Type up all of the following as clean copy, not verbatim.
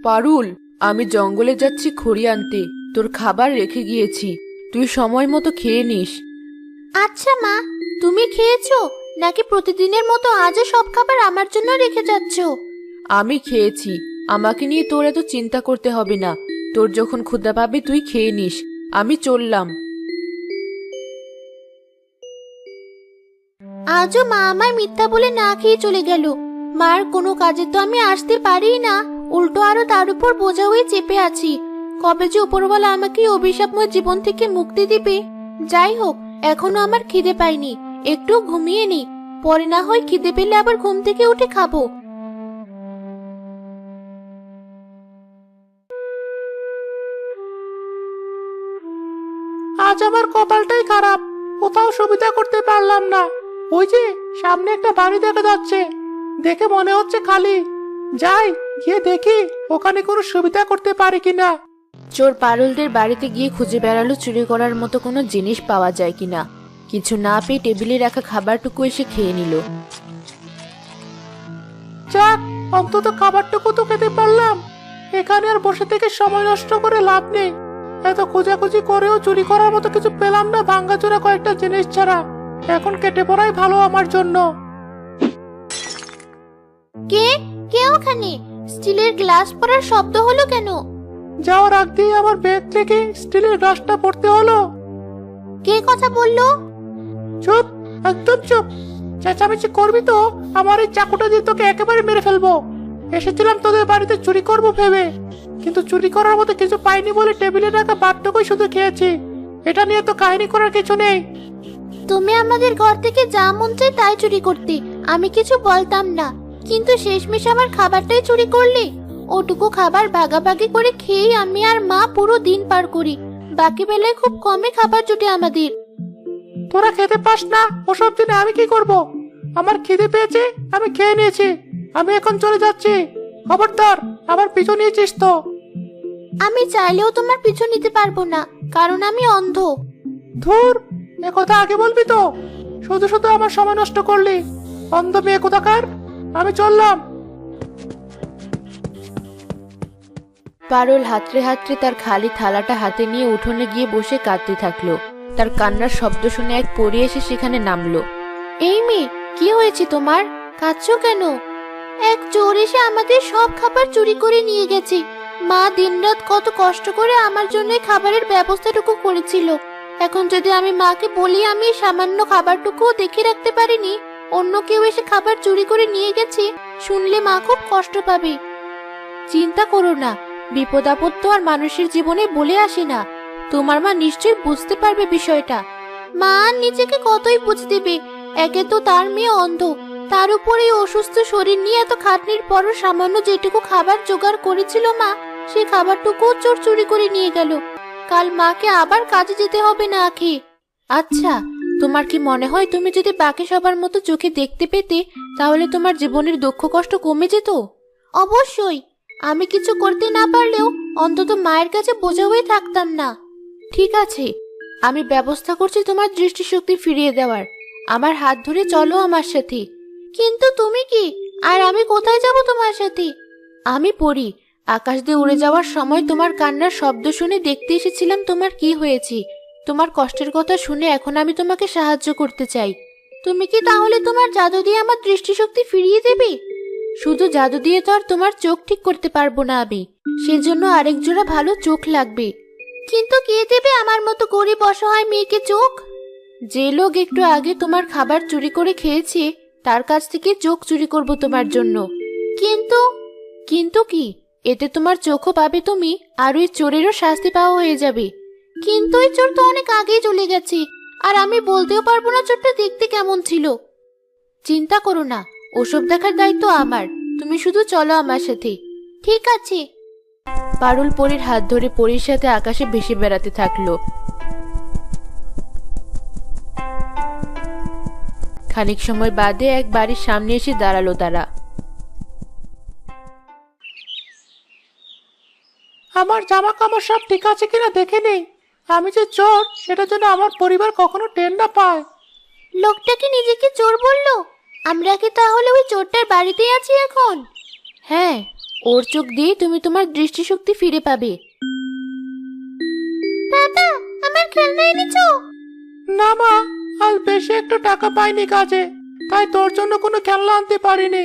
পারুল, আমি জঙ্গলে যাচ্ছি খড়ি আনতে। তোর খাবার রেখে গিয়েছি, তুই সময় মতো খেয়ে নিস। আচ্ছা মা, তুমি খেয়েছো নাকি প্রতিদিনের মতো আজও সব খাবার আমার জন্য রেখে যাচ্ছো? আমি খেয়েছি, আমাকে নিয়ে তোর এত চিন্তা করতে হবে না। তোর যখন ক্ষুধা পাবে তুই খেয়ে নিস। আমি চললাম। আজও মা আমায় মিথ্যা বলে না খেয়ে চলে গেল। মার কোনো কাজে তো আমি আসতে পারি না, উল্টো আরো তার উপর বোঝা হয়ে চেপে আছি। কবে যে উপরওয়ালা আমাকে এই অভিশাপময় জীবন থেকে মুক্তি দিবে। যাই হোক, এখনো আমার খিদে পাইনি, একটু ঘুমিয়ে নি, পরে না হয় খিদে পেলে আবার ঘুম থেকে উঠে খাবো। আজ আমার কপালটাই খারাপ, কোথাও সুবিধা করতে পারলাম না। ওই যে সামনে একটা বাড়ি দেখা যাচ্ছে, দেখে মনে হচ্ছে খালি। যাই, গিয়ে দেখি ওখানে কোনো সুবিধা করতে পারি কিনা। চোর পারুলদের বাড়িতে গিয়ে খুঁজে বেড়ালো চুরি করার মতো কোনো জিনিস পাওয়া যায় কিনা। কিছু না পেয়ে টেবিলে রাখা খাবারটুকু এসে খেয়ে নিল। যাক, অন্তত খাবারটুকু তো খেতে পারলাম। এখানে আর বসে থেকে সময় নষ্ট করে লাভ নেই। এত খোঁজাখুঁজি করেও চুরি করার মতো কিছু পেলাম না ভাঙ্গাচোরা কয়েকটা জিনিস ছাড়া। এখন কেটে পড়াই ভালো আমার জন্য। কে কে ওখানে? স্টিলের গ্লাস পড়ার শব্দ হলো কেন? যাওয়ার আগ দিয়ে আমার ব্যাগ থেকে স্টিলের গ্লাসটা পড়তে হলো। কে কথা বললো? চুপ, একদম চুপ। চেঁচামেচি করবি তো আমার এই চাকুটা দিয়ে তোকে একেবারে মেরে ফেলবো। এসেছিলাম তোদের বাড়িতে চুরি করবো ভেবে, কিন্তু চুরি করার মতো কিছু পাইনি বলে টেবিলে রাখা ভাতটুকুই শুধু খেয়েছি। এটা নিয়ে তো কাহিনী করার কিছু নেই। তুমি আমাদের ঘর থেকে যা মন চাই তাই চুরি করতে, আমি কিছু বলতাম না, কিন্তু শেষমেশ আমার খাবারটাই চুরি করলে। ওটুকু খাবার ভাগাভাগি করে খেয়েই আমি আর মা পুরো দিন পার করি। বাকি বেলায় খুব কমে খাবার জুটে আমাদের। তোরা খেতে পাস না, ওসব জেনে আমি কি করব? আমার খিদে পেয়েছে, আমি খেয়ে নিয়েছি। আমি এখন চলে যাচ্ছি। খবরদার, আমার পিছু নিয়েছিস তো। আমি চাইলেও তোমার পিছু নিতে পারবো না, কারণ আমি অন্ধ। ধুর, এ কথা আগে বলবি তো। শুধু শুধু আমার সময় নষ্ট করলি, অন্ধ মেয়ে কোথাকার। আমি চললাম। পারুল হাতড়ে হাতড়ে তার খালি থালাটা হাতে নিয়ে উঠোনে গিয়ে বসে কাঁদতে থাকলো। তার কান্নার শব্দ শুনে এক পরী এসে সেখানে নামলো। এই মেয়ে, কি হয়েছে তোমার? কাঁদছো কেন? এক চোর এসে আমাদের সব খাবার চুরি করে নিয়ে গেছে। মা দিনরাত কত কষ্ট করে আমার জন্য খাবারের ব্যবস্থাটুকু করেছিল। এখন যদি আমি মাকে বলি আমি এই সামান্য খাবারটুকুও দেখে রাখতে পারিনি, অন্য কেউ এসে খাবার চুরি করে নিয়ে গেছে, শুনলে মা খুব কষ্ট পাবে। চিন্তা করো না, বিপদ আপদ তো আর মানুষের জীবনে বলে আসে না। তোমার মা নিশ্চয়ই বুঝতে পারবে বিষয়টা। মা নিজেকে কতই বুঝতে দেবে, একে তো তার মেয়ে অন্ধ, তার উপরে এই অসুস্থ শরীর নিয়ে এত খাটনির পরও সামান্য যেটুকু খাবার জোগাড় করেছিল মা, সেই খাবারটুকুও চোর চুরি করে নিয়ে গেল। কাল মাকে আবার কাজে যেতে হবে না খেয়ে। আচ্ছা, তোমার কি মনে হয় তুমি যদি বাকি সবার মতো চোখে দেখতে পেতে, তাহলে তোমার জীবনের দুঃখ কষ্ট কমে যেত? অবশ্যই, আমি কিছু করতে না পারলেও অন্তত মায়ের কাছে বোঝা হয়ে থাকতাম না। ঠিক আছে, আমি ব্যবস্থা করছি তোমার দৃষ্টিশক্তি ফিরিয়ে দেওয়ার। আমার হাত ধরে চলো আমার সাথে। কিন্তু তুমি কি, আর আমি কোথায় যাব তোমার সাথে? আমি পড়ি, আকাশ দিয়ে উড়ে যাওয়ার সময় তোমার কান্নার শব্দ শুনে দেখতে এসেছিলাম তোমার কি হয়েছে। তোমার কষ্টের কথা শুনে এখন আমি তোমাকে সাহায্য করতে চাই। তুমি কি তাহলে তোমার জাদু দিয়ে আমার দৃষ্টিশক্তি ফিরিয়ে দেবে? শুধু জাদু দিয়ে তো আর তোমার চোখ ঠিক করতে পারবো না আমি, সেজন্য আরেক জোড়া ভালো চোখ লাগবে। কিন্তু কে দেবে আমার মতো গরিব অসহায় মেয়েকে চোখ? যে লোক একটু আগে তোমার খাবার চুরি করে খেয়েছে, তার কাছ থেকে চোখ চুরি করব তোমার জন্য। কিন্তু কিন্তু কি, এতে তোমার চোখও পাবে তুমি, আর ওই চোরেরও শাস্তি পাওয়া হয়ে যাবে। কিন্তু ওই চোর তো অনেক আগেই চলে গেছে, আর আমি বলতেও পারবো না চোরটা দেখতে কেমন ছিল। চিন্তা করো না, ওসব দেখার দায়িত্ব আমার। তুমি শুধু চলো আমার সাথে। ঠিক আছে। পারুল পরীর হাত ধরে পরীর সাথে আকাশে ভেসে বেড়াতে থাকলো। খানিক সময় বাদে এক বাড়ির সামনে এসে দাঁড়ালো তারা। আমার জামা কাপড় সব ঠিক আছে কিনা দেখে নেই। আমি যে চোর সেটা যেন আমার পরিবার কখনো টের না পায়। লোকটা কি নিজেকে চোর বললো? আমরা কি তাহলে ওই চোরটার বাড়িতেই আছি এখন? হ্যাঁ, ওর চোখ দিয়ে তুমি তোমার দৃষ্টিশক্তি ফিরে পাবে। বাবা, আমার খেলনা এনেছো? না মা, আজ বেশি একটা টাকা পাইনি কাজে, তাই তোর জন্য কোনো খেলনা আনতে পারিনি।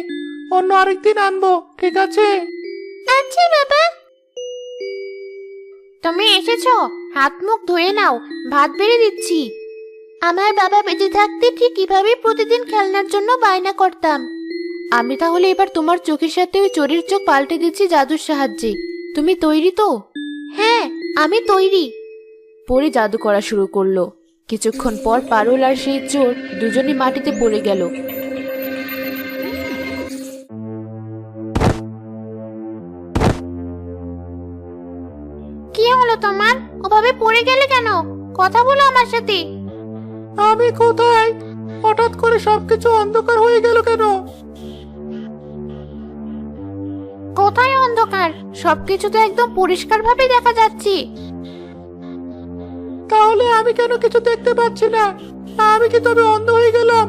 অন্য আরেকদিন আনবো, ঠিক আছে? আচ্ছা বাবা। তুমি এসেছো, হাত মুখ ধুয়ে নাও, ভাত বেড়ে দিচ্ছি। আমার বাবা বেঁচে থাকতে ঠিক কিভাবে প্রতিদিন খেলনার জন্য বায়না করতাম। আমি তাহলে এবার তোমার চোখের সাথে ওই চোরের চোখ পাল্টে দিচ্ছি জাদুর সাহায্যে। তুমি তৈরি তো? হ্যাঁ, আমি তৈরি। পরে জাদু করা শুরু করলো। কিছুক্ষণ পর পারুল আর সেই চোর দুজনে মাটিতে পড়ে গেল। কি হলো তোমার? ওভাবে পড়ে গেলে কেন? কথা বলো আমার সাথে। আমি কোথায়? হঠাৎ করে সবকিছু অন্ধকার হয়ে গেল কেন? কোথায় অন্ধকার? সবকিছু তো একদম পরিষ্কার ভাবে দেখা যাচ্ছে। তাহলে আমি কেন কিছু দেখতে পাচ্ছি না? আমি কি তবে অন্ধ হয়ে গেলাম?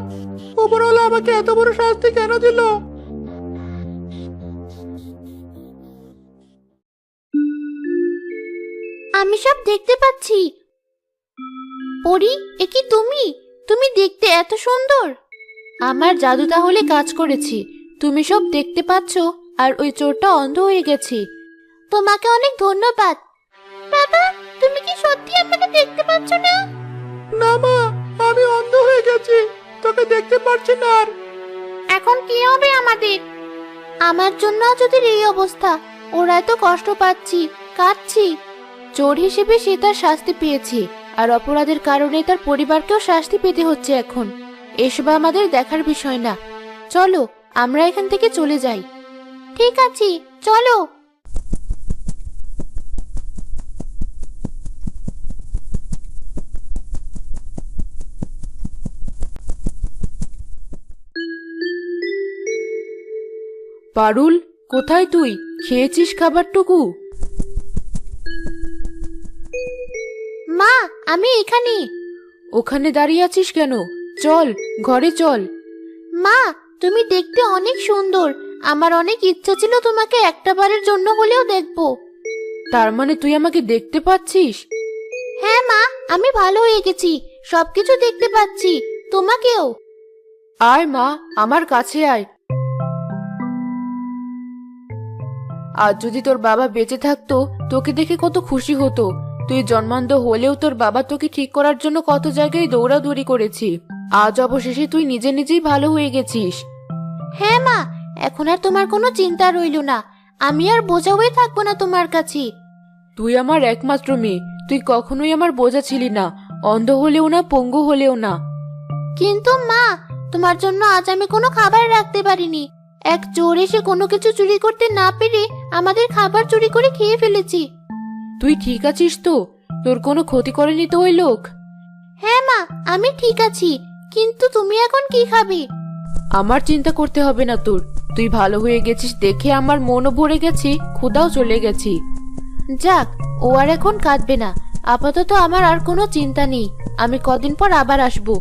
উপরওয়ালা আমাকে এত বড় শাস্তি কেন দিল? আমি সব দেখতে পাচ্ছি। পরি, এ কি তুমি? তুমি দেখতে এত সুন্দর। আমার জাদু তাহলে কাজ করেছে। তুমি সব দেখতে পাচ্ছ আর ওই চোরটা অন্ধ হয়ে গেছে। তোমাকে অনেক ধন্যবাদ। বাবা, তুমি কি সত্যি আমাকে দেখতে পাচ্ছ না? না মা, আমি অন্ধ হয়ে গেছি, তোকে দেখতে পারছি না আর। এখন কি হবে আমাদের? আমার জন্য আজ ওদের এই অবস্থা। ওরা এত কষ্ট পাচ্ছি, কাঁদছি। চোর হিসেবে সে তার শাস্তি পেয়েছে, আর অপরাধের কারণে তার পরিবারকেও শাস্তি পেতে হচ্ছে এখন। এসব আমাদের দেখার বিষয় না। চলো আমরা এখান থেকে চলে যাই। ঠিক আছে, চলো। পারুল, কোথায় তুই? খেয়েছিস খাবারটুকু? মা, আমি এখানে। ওখানে দাঁড়িয়ে আছিস কেন? চল, ঘরে চল। মা, তুমি দেখতে অনেক সুন্দর। আমার অনেক ইচ্ছা ছিল তোমাকে একটা বারের জন্য হলেও দেখবো। তার মানে তুই আমাকে দেখতে পাচ্ছিস? হ্যাঁ মা, আমি ভালো হয়ে গেছি, সবকিছু দেখতে পাচ্ছি, তোমাকেও। আয় মা, আমার কাছে আয়। আজ যদি তোর বাবা বেঁচে থাকতো, তোকে দেখে কত খুশি হতো। তুই জন্মান্ধ হলেও তোর বাবা তোকে ঠিক করার জন্য কত জায়গায় দৌড়াদৌড়ি করেছি। আজ অবশেষে তুই নিজে নিজেই ভালো হয়ে গেছিস। হ্যাঁ মা, এখন আর তোমার কোনো চিন্তা রইল না। আমি আর বোঝা হয়ে থাকবো না তোমার কাছে। তুই আমার একমাত্র মেয়ে, তুই কখনোই আমার বোঝা ছিলি না। অন্ধ হলেও না, পঙ্গু হলেও না। কিন্তু মা, তোমার জন্য আজ আমি কোনো খাবার রাখতে পারিনি। এক চোর এসে কোনো কিছু চুরি করতে না পেরে আমাদের খাবার চুরি করে খেয়ে ফেলেছি। তুই ঠিক আছিস তো? তোর কোনো ক্ষতি করেনি তো ওই লোক? হ্যাঁ মা, আমি ঠিক আছি। কিন্তু তুমি এখন কি খাবে? আমার চিন্তা করতে হবে না তোর। তুই ভালো হয়ে গেছিস দেখে আমার মনও ভরে গেছে, ক্ষুধাও চলে গেছি। যাক, ও আর এখন কাঁদবে না। আপাতত আমার আর কোনো চিন্তা নেই। আমি কদিন পর আবার আসবো।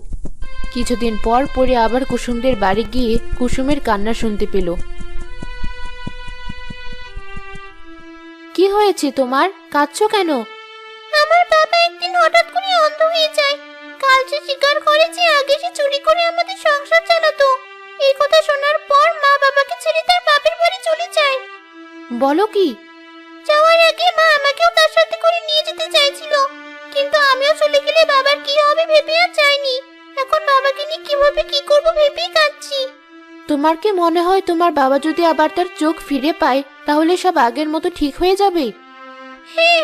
কিছুদিন পর পরে আবার কুসুমদের বাড়ি গিয়ে কুসুমের কান্না শুনতে পেল। কি হয়েছে তোমার? কাঁদছো কেন? আমার বাবা একদিন হঠাৎ করে অন্ধ হয়ে যায়। কাল যে স্বীকার করেছে আগে সে চুরি করে আমাদের সংসার চালাতো। এই কথা শোনার পর মা বাবাকে ছেড়ে তার বাপের বাড়ি চলে যায়। বলো কি? যাওয়ার আগে মা আমাকেও তার সাথে করে নিয়ে যেতে চাইছিল, কিন্তু আমিও চলে গেলে বাবার কি হবে ভেবে আর যাইনি। এখন বাবাকে নিয়ে কিভাবে কি করব ভেবেই কাঁদছি। তোমার কি মনে হয় তোমার বাবা যদি আবার তার চোখ ফিরে পায় তাহলে সব আগের মতো ঠিক হয়ে যাবে? হ্যাঁ,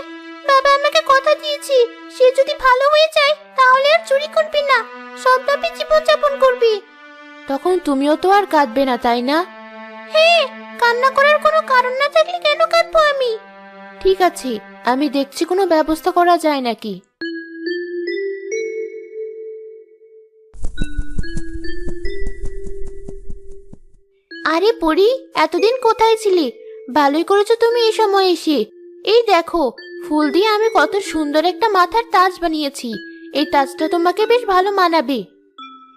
বাবা আমাকে কথা দিয়েছে, সে যদি ভালো হয়ে যায় তাহলে আর চুরি করবে না, সৎভাবে জীবনযাপন করবে। তখন তুমিও তো আর কাঁদবে না, তাই না? হ্যাঁ, কান্না করার কোনো কারণ না থাকলে কেন কাঁদবো আমি? ঠিক আছে, আমি দেখছি কোনো ব্যবস্থা করা যায় নাকি। আরে পরি, এতদিন কোথায় ছিলে? ভালোই করেছো তুমি এই সময় এসে। এই দেখো, ফুল দিয়ে আমি কত সুন্দর একটা মাথার তাজ বানিয়েছি। এই তাজটা তোমাকে বেশ ভালো মানাবে।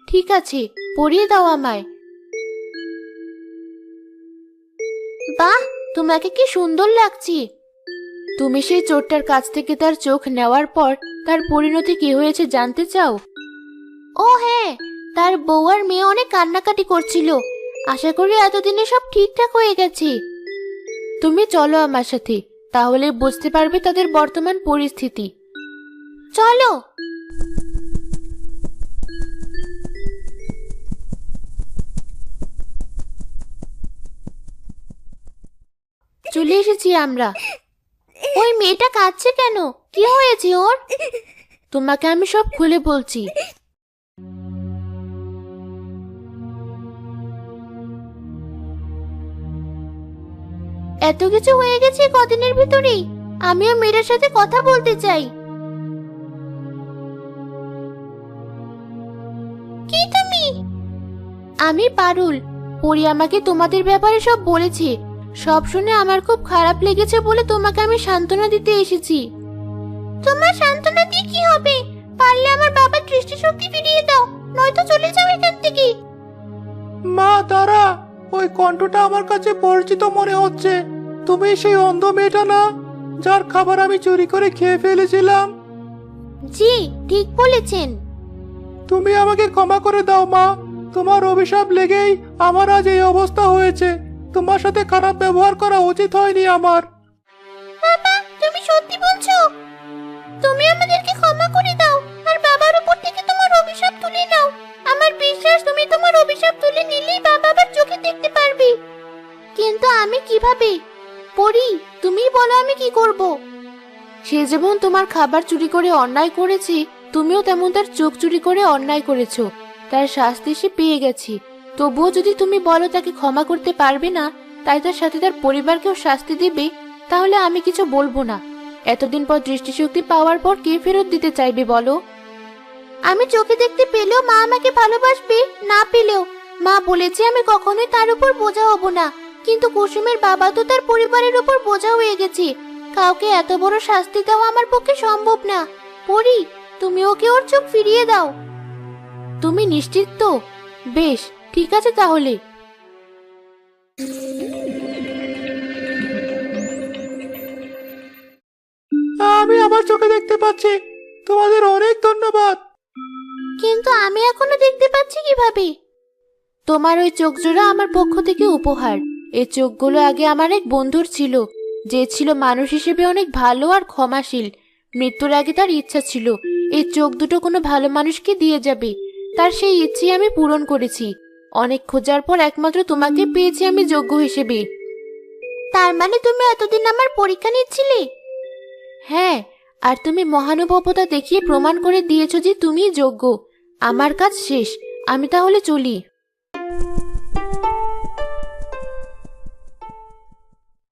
ঠিক আছে, পরিয়ে দাও আমায়। বাহ, তোমাকে কি সুন্দর লাগছে। তুমি সেই চোরটার কাছ থেকে তার চোখ নেওয়ার পর তার পরিণতি কি হয়েছে জানতে চাও? ও হ্যাঁ, তার বউ আর মেয়ে অনেক কান্নাকাটি করছিল। আশা করি এতদিনে সব ঠিকঠাক হয়ে গেছে। তুমি চলো আমার সাথে, তাহলে বুঝতে পারবে তাদের বর্তমান পরিস্থিতি। চলো। চলে এসেছি আমরা। ওই মেয়েটা কাঁদছে কেন? কি হয়েছে ওর? তোমাকে আমি সব খুলে বলছি। এত কিছু হয়ে গেছে কদিনের ভিতরেই। আমিও মেয়েটার সাথে কথা বলতে চাই। কি তুমি? আমি পারুল। পরি আমাকে তোমাদের ব্যাপারে সব বলেছে। সব শুনে আমার খুব খারাপ লেগেছে বলে তোমাকে আমি সান্ত্বনা দিতে এসেছি। তোমার সান্ত্বনা দিয়ে কি হবে? পারলে আমার বাবার দৃষ্টিশক্তি ফিরিয়ে দাও, নয়তো চলে যাও এখান থেকে। মা দাঁড়া, ওই কণ্ঠটা আমার কাছে পরিচিত মনে হচ্ছে। তুমি সেই অন্ধ মেয়েটা না, যার খাবার আমি চুরি করে খেয়ে ফেলেছিলাম? জি, ঠিক বলেছেন। তুমি আমাকে ক্ষমা করে দাও মা। তোমার অভিশাপ লেগেই আমার আজ এই অবস্থা হয়েছে। তোমার সাথে খারাপ ব্যবহার করা উচিত হয়নি আমার। বাবা, তুমি সত্যি বলছো? তুমি আমাদেরকে ক্ষমা করে দাও আর বাবার উপর থেকে তোমার অভিশাপ তুলে নাও। আমার বিশ্বাস তুমি তোমার অভিশাপ তুলে নিলেই বাবা আবার চোখে দেখতে পারবে। কিন্তু আমি কিভাবে? পরি, তুমিই বলো আমি কি করব। সে যেমন তোমার খাবার চুরি করে অন্যায় করেছে, তুমিও তেমন তার চোখ চুরি করে অন্যায় করেছো। তার শাস্তি সে পেয়ে গেছে। তবুও যদি তুমি বলো তাকে ক্ষমা করতে পারবে না, তাই তার সাথে তার পরিবারকেও শাস্তি দিবে, তাহলে আমি কিছু বলবো না। এতদিন পর দৃষ্টিশক্তি পাওয়ার পর কে ফেরত দিতে চাইবে বলো? আমি চোখে দেখতে পেলেও মা আমাকে ভালোবাসবে, না পেলেও। মা বলেছে আমি কখনোই তার উপর বোঝা হব না। কিন্তু কুসুমের বাবা তো তার পরিবারের উপর বোঝা হয়ে গেছে। কাউকে এত বড় শাস্তি দেওয়া আমার পক্ষে সম্ভব না। পরি, তুমি ওকে ওর চোখ ফিরিয়ে দাও। তুমি নিশ্চিত তো? বেশ, ঠিক আছে তাহলে। আমি আমার চোখে দেখতে পাচ্ছি। তোমাদের অনেক ধন্যবাদ। কিন্তু আমি এখনো দেখতে পাচ্ছি কিভাবে? তোমার ওই চোখ জোড়া আমার পক্ষ থেকে উপহার। এই চোখগুলো আগে আমার এক বন্ধুর ছিল, যে ছিল মানুষ হিসেবে অনেক ভালো আর ক্ষমাশীল। মৃত্যুর আগে তার ইচ্ছা ছিল এই চোখ দুটো কোনো ভালো মানুষকে দিয়ে যাবে। তার সেই ইচ্ছে আমি পূরণ করেছি। অনেক খোঁজার পর একমাত্র তোমাকে পেয়েছি আমি যোগ্য হিসেবে। তার মানে তুমি এতদিন আমার পরীক্ষা নিচ্ছিলে? হ্যাঁ, আর তুমি মহানুভবতা দেখিয়ে প্রমাণ করে দিয়েছো যে তুমিই যোগ্য। আমার কাজ শেষ, আমি তাহলে চলি।